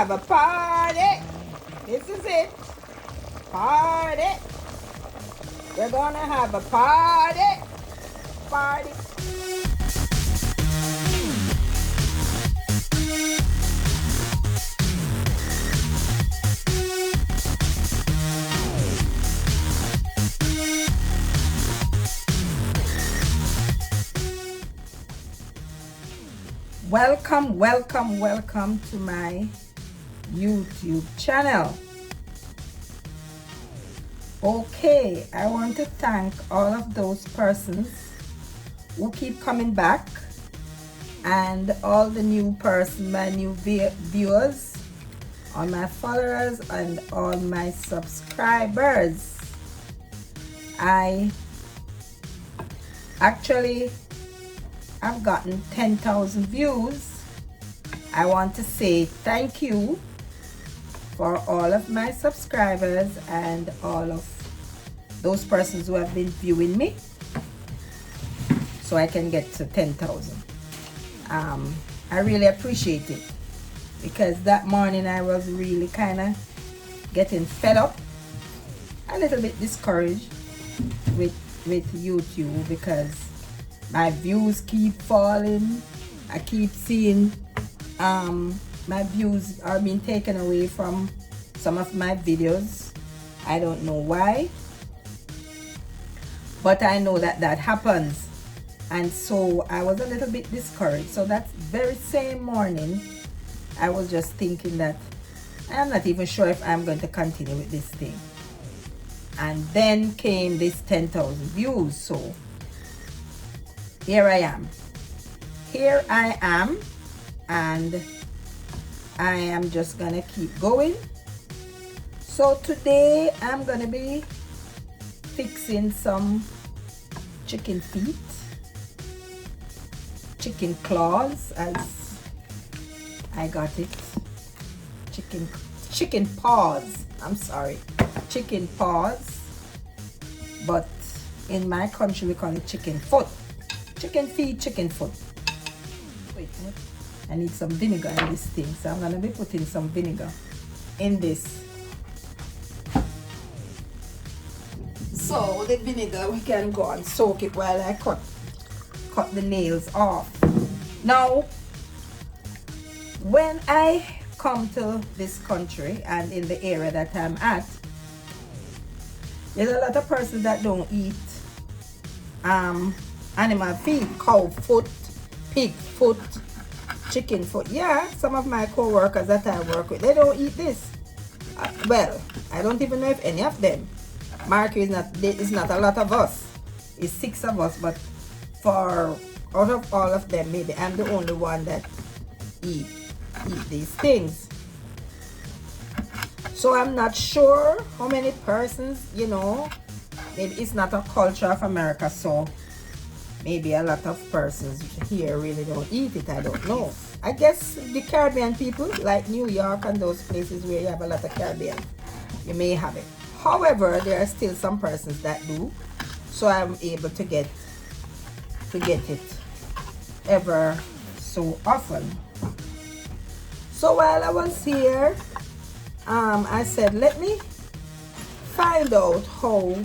have a party. This is it. Party. We're gonna have a party. Party. Welcome, welcome, welcome to my YouTube channel. Okay, I want to thank all of those persons who keep coming back and all the new persons, my new viewers, all my followers and all my subscribers. I've gotten 10,000 views. I want to say thank you for all of my subscribers and all of those persons who have been viewing me so I can get to 10,000. I really appreciate it because that morning I was really kind of getting fed up, a little bit discouraged with YouTube because my views keep falling. I keep seeing my views are being taken away from some of my videos. I don't know why, but I know that happens, and so I was a little bit discouraged. So that very same morning I was just thinking that I'm not even sure if I'm going to continue with this thing, and then came this 10,000 views. So here I am, and I am just gonna keep going. So today I'm gonna be fixing some chicken feet, chicken claws as I got it, chicken paws, I'm sorry, chicken paws, but in my country we call it chicken foot. Chicken feet, chicken foot. Wait, I need some vinegar in this thing, so I'm gonna be putting some vinegar in this. So with the vinegar we can go and soak it while I cut the nails off. Now when I come to this country and in the area that I'm at, there's a lot of persons that don't eat animal feet, cow foot, pig foot, chicken foot. Yeah, some of my co-workers that I work with, they don't eat this. Well, I don't even know if any of them. Mark is not a lot of us. It's 6 of us, but out of all of them, maybe I'm the only one that eat these things. So I'm not sure how many persons, maybe it's not a culture of America, so maybe a lot of persons here really don't eat it. I don't know. I guess the Caribbean people, like New York and those places where you have a lot of Caribbean, you may have it. However, there are still some persons that do, so I'm able to get it ever so often. So while I was here, I said, let me find out how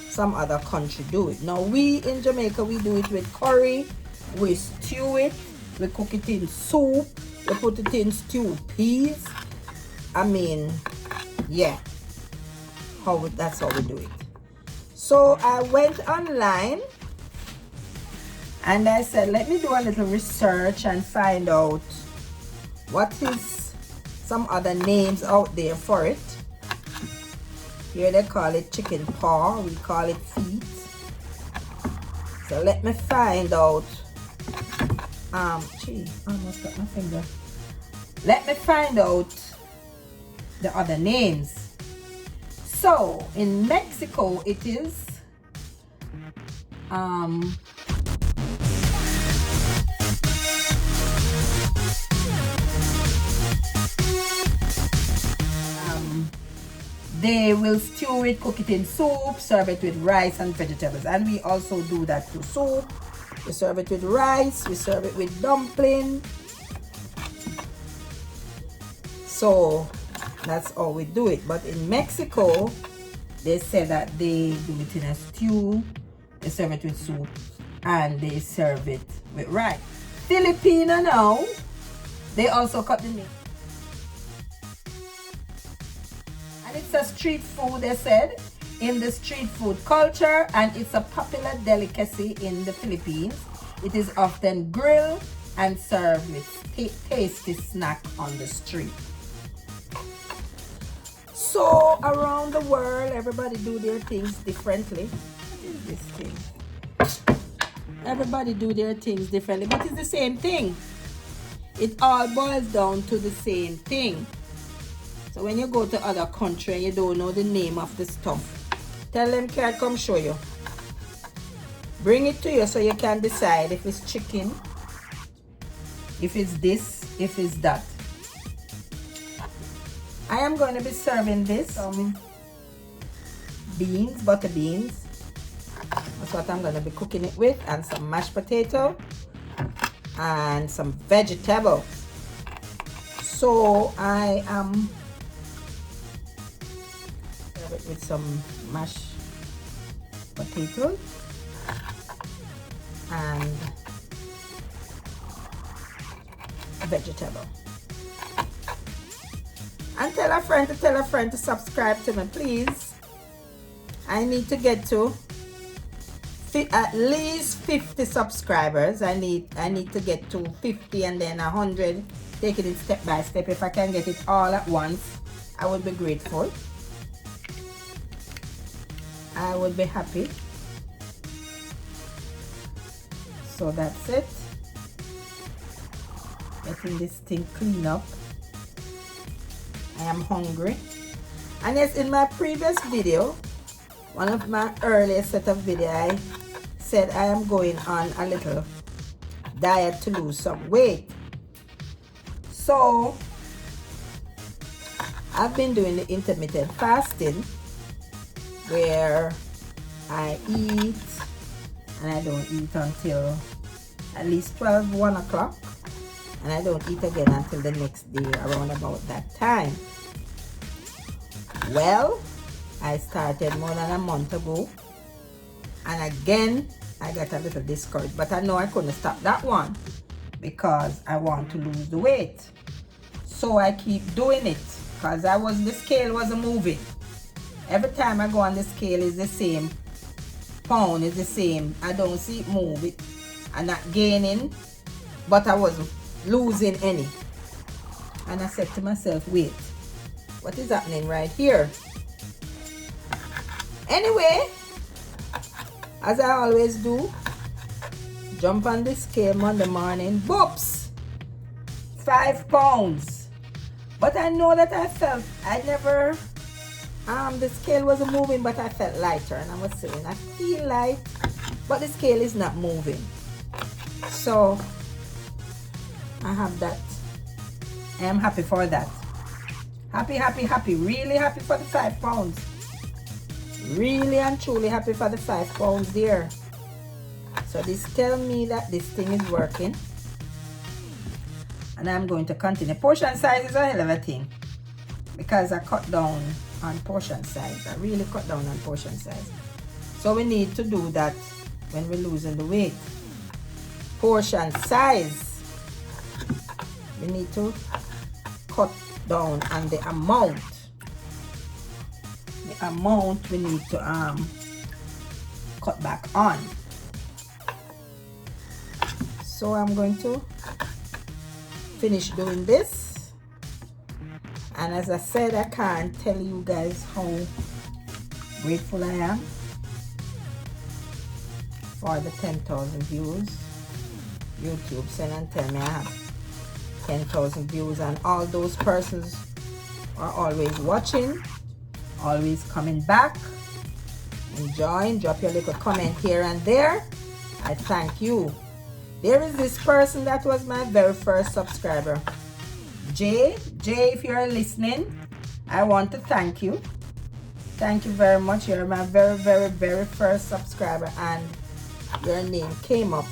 some other country do it. Now we in Jamaica, we do it with curry, we stew it, we cook it in soup, we put it in stewed peas. I mean, yeah, that's how we do it. So I went online and I said, let me do a little research and find out what is some other names out there for it. Here they call it chicken paw, we call it feet. So let me find out. Gee, I almost got my finger. Let me find out the other names. So in Mexico it is they will stew it, cook it in soup, serve it with rice and vegetables. And we also do that to soup. We serve it with rice, we serve it with dumpling. So that's how we do it. But in Mexico, they say that they do it in a stew, they serve it with soup, and they serve it with rice. Filipino now, they also cut the meat. And it's a street food, they said, in the street food culture, and it's a popular delicacy in the Philippines. It is often grilled and served with tasty snack on the street. So around the world, everybody do their things differently. What is this thing? Everybody do their things differently, but it's the same thing. It all boils down to the same thing. So when you go to other country and you don't know the name of the stuff, tell them, can I come show you? Bring it to you so you can decide if it's chicken, if it's this, if it's that. I am going to be serving this beans, butter beans. That's what I'm going to be cooking it with, and some mashed potato and some vegetables. So I am with some mashed potatoes and vegetable. And tell a friend to subscribe to me, please. I need to get to at least 50 subscribers. I need to get to 50 and then 100. Take it in step by step. If I can get it all at once, I would be grateful. I would be happy. So that's it. Getting this thing clean up. I am hungry. And yes, in my previous video, one of my earliest set of video, I said I am going on a little diet to lose some weight. So I've been doing the intermittent fasting, where I eat and I don't eat until at least 1 o'clock, and I don't eat again until the next day around about that time. Well, I started more than a month ago, and again I got a little discouraged, but I know I couldn't stop that one because I want to lose the weight. So I keep doing it because the scale wasn't moving. Every time I go on the scale is the same pound, is the same. I don't see it move. I'm not gaining, but I wasn't losing any. And I said to myself, wait, what is happening right here? Anyway, as I always do, jump on the scale Monday morning, boops, 5 pounds. But I know that the scale wasn't moving, but I felt lighter, and I was saying I feel light, but the scale is not moving. So I have that. I am happy for that. Happy, really happy for the 5 pounds. Really and truly happy for the 5 pounds there. So this tells me that this thing is working, and I'm going to continue. Portion size is a hell of a thing, because I cut down on portion size. I really cut down on portion size. So we need to do that when we're losing the weight. Portion size, we need to cut down on the amount. The amount we need to cut back on. So I'm going to finish doing this, and as I said, I can't tell you guys how grateful I am for the 10,000 views. YouTube send and tell me I have 10,000 views, and all those persons are always watching, always coming back, enjoying. Drop your little comment here and there. I thank you. There is this person that was my very first subscriber, Jay. If you're listening, I want to thank you. Thank you very much. You're my very first subscriber, and your name came up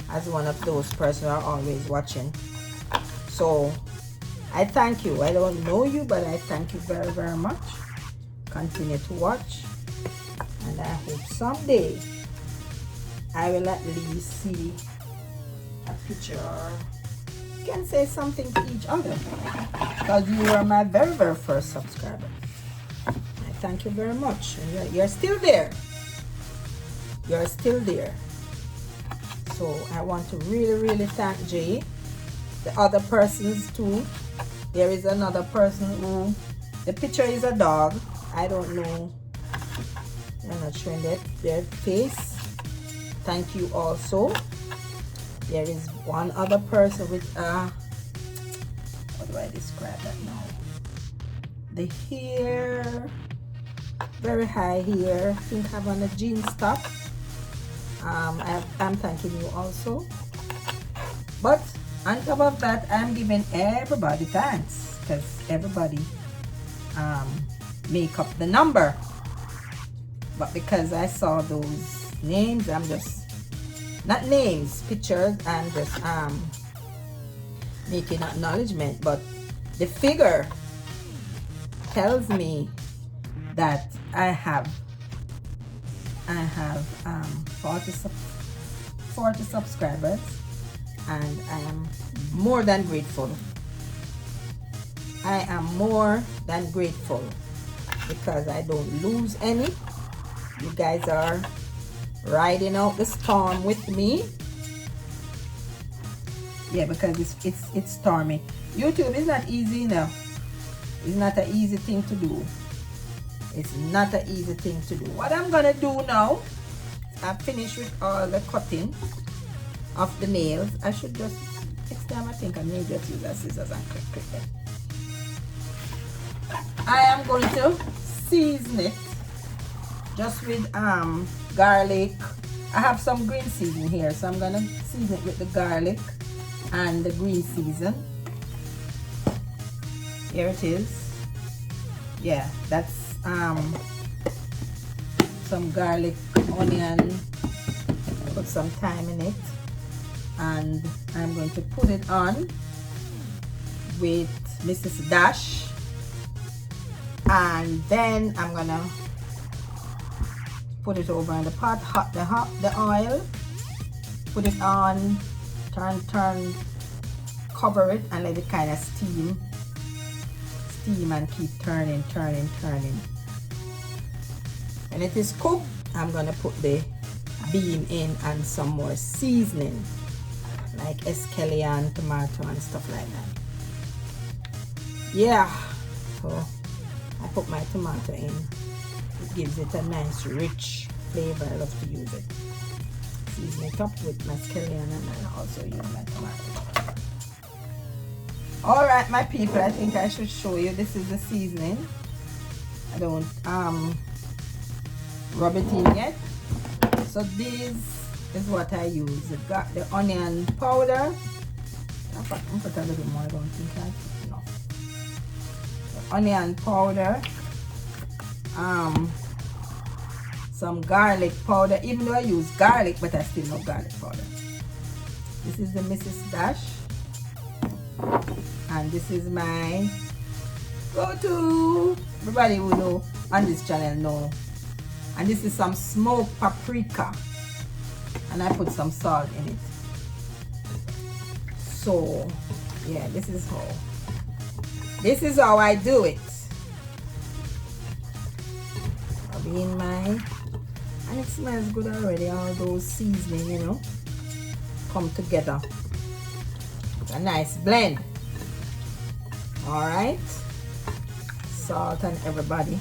as one of those persons who are always watching. So I thank you. I don't know you, but I thank you very, very much. Continue to watch, and I hope someday I will at least see a picture, or you can say something to each other, because you are my very, very first subscriber. I thank you very much. And you're still there. You're still there. So I want to really, really thank Jay. The other persons too. There is another person who, the picture is a dog. I don't know. I'm not showing their face. Thank you also. There is one other person with how do I describe that now? The hair, very high hair. I think have on a jeans top. I'm thanking you also. But on top of that, I'm giving everybody thanks, because everybody make up the number. But because I saw those names, I'm just, not names, pictures, I'm just making acknowledgement. But the figure tells me that I have 40 subscribers, and I am more than grateful. I am more than grateful, because I don't lose any. You guys are riding out the storm with me. Yeah, because it's stormy. YouTube is not easy now. It's not an easy thing to do. It's not an easy thing to do. What I'm gonna do now, I finished with all the cutting of the nails. I should just, next time I think I may just use a scissors and click them. I am going to season it just with garlic. I have some green season here, so I'm gonna season it with the garlic and the green season. Here it is. Yeah, that's some garlic, onion, put some thyme in it, and I'm going to put it on with Mrs. Dash, and then I'm gonna put it over in the pot, hot the oil, put it on, turn, cover it, and let it kind of steam and keep turning. When it is cooked, I'm gonna put the bean in and some more seasoning like escallion, tomato, and stuff like that. Yeah, so I put my tomato in. It gives it a nice rich flavor. I love to use it. Season it up with my scallion, and I also use my tomato. All right, my people, I think I should show you. This is the seasoning. I don't rub it in yet. So this is what I use. I got the onion powder. I'm put a little more. I don't think I put enough. The onion powder. Some garlic powder. Even though I use garlic, but I still know garlic powder. This is the Mrs. Dash. And this is my go-to. Everybody who know on this channel know. And this is some smoked paprika, and I put some salt in it. So yeah, this is how I do it. I'll be in my, and it smells good already. All those seasoning, you know, come together. It's a nice blend. All right, salt on everybody.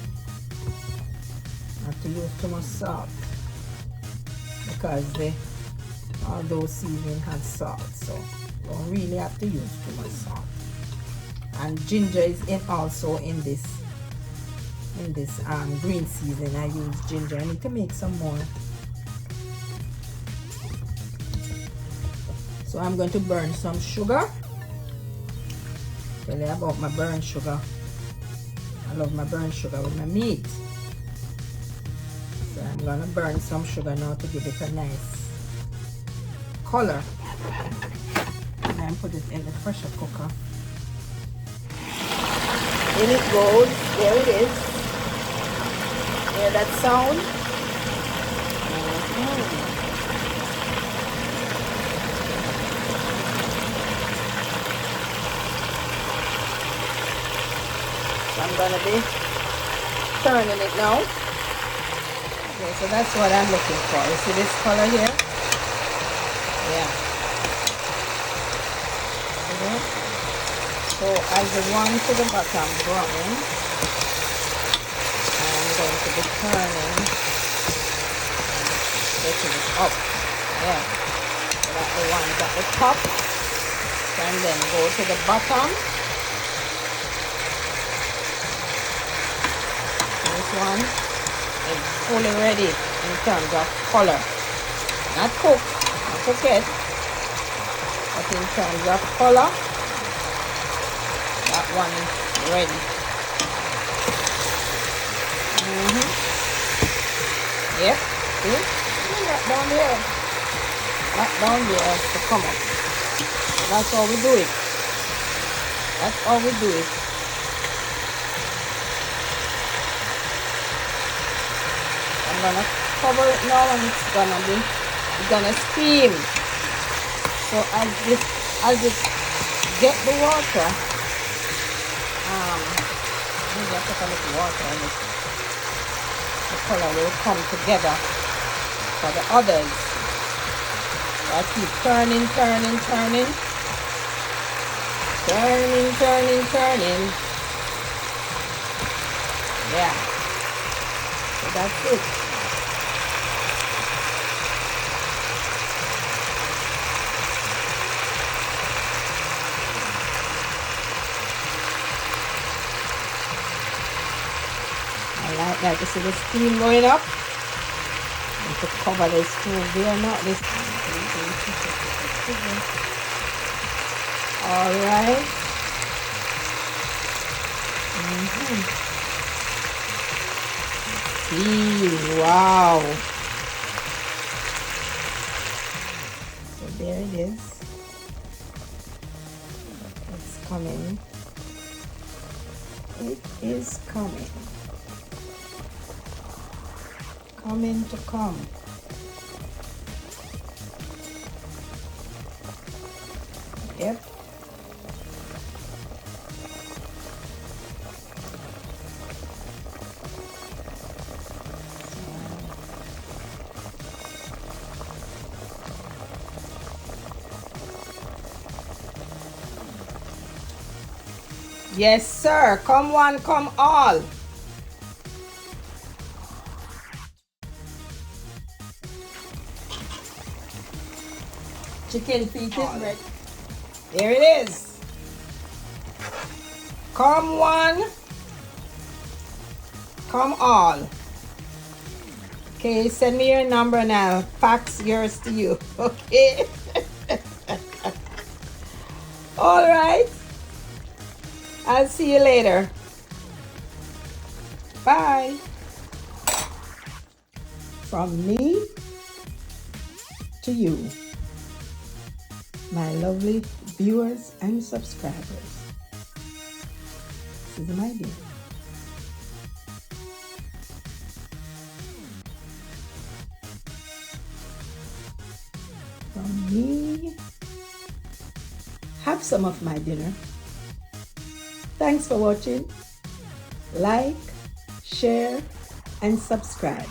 Not to use too much salt, because all those seasoning have salt, so you don't really have to use too much salt. And ginger is also in this green seasoning. I use ginger. I need to make some more. So I'm going to burn some sugar. Tell you about my burnt sugar. I love my burnt sugar with my meat. So I'm gonna burn some sugar now to give it a nice color. And then put it in the pressure cooker. In it goes. There it is. Hear that sound? So I'm gonna be turning it now. Okay, so that's what I'm looking for. You see this color here? Yeah. Okay. So as the one to the bottom browning, I'm going to be turning, getting it up. Yeah. So that the ones at the top, and then go to the bottom. This one is fully ready in terms of color. Not cook it, but in terms of color, that one is ready. Yep, see? Not down there. Not down there to come up. That's how we do it. That's how we do it. I'm gonna cover it now and it's gonna steam. So as it get the water, maybe I put a little water in it. The color will come together for the others. So I keep turning. Yeah. So that's it. I like that. You see the steam going up? And to cover this stove there now. This. Alright. See, wow. So there it is. It's coming. It is coming. Coming to come. Yep. Yes, sir. Come one, come all. Chicken feet is ready. There it is. Come one, come all. Okay, send me your number and I'll fax yours to you. Okay. All right. I'll see you later. Bye. From me to you, my lovely viewers and subscribers. This is my deal. From me, have some of my dinner. Thanks for watching. Like, share, and subscribe.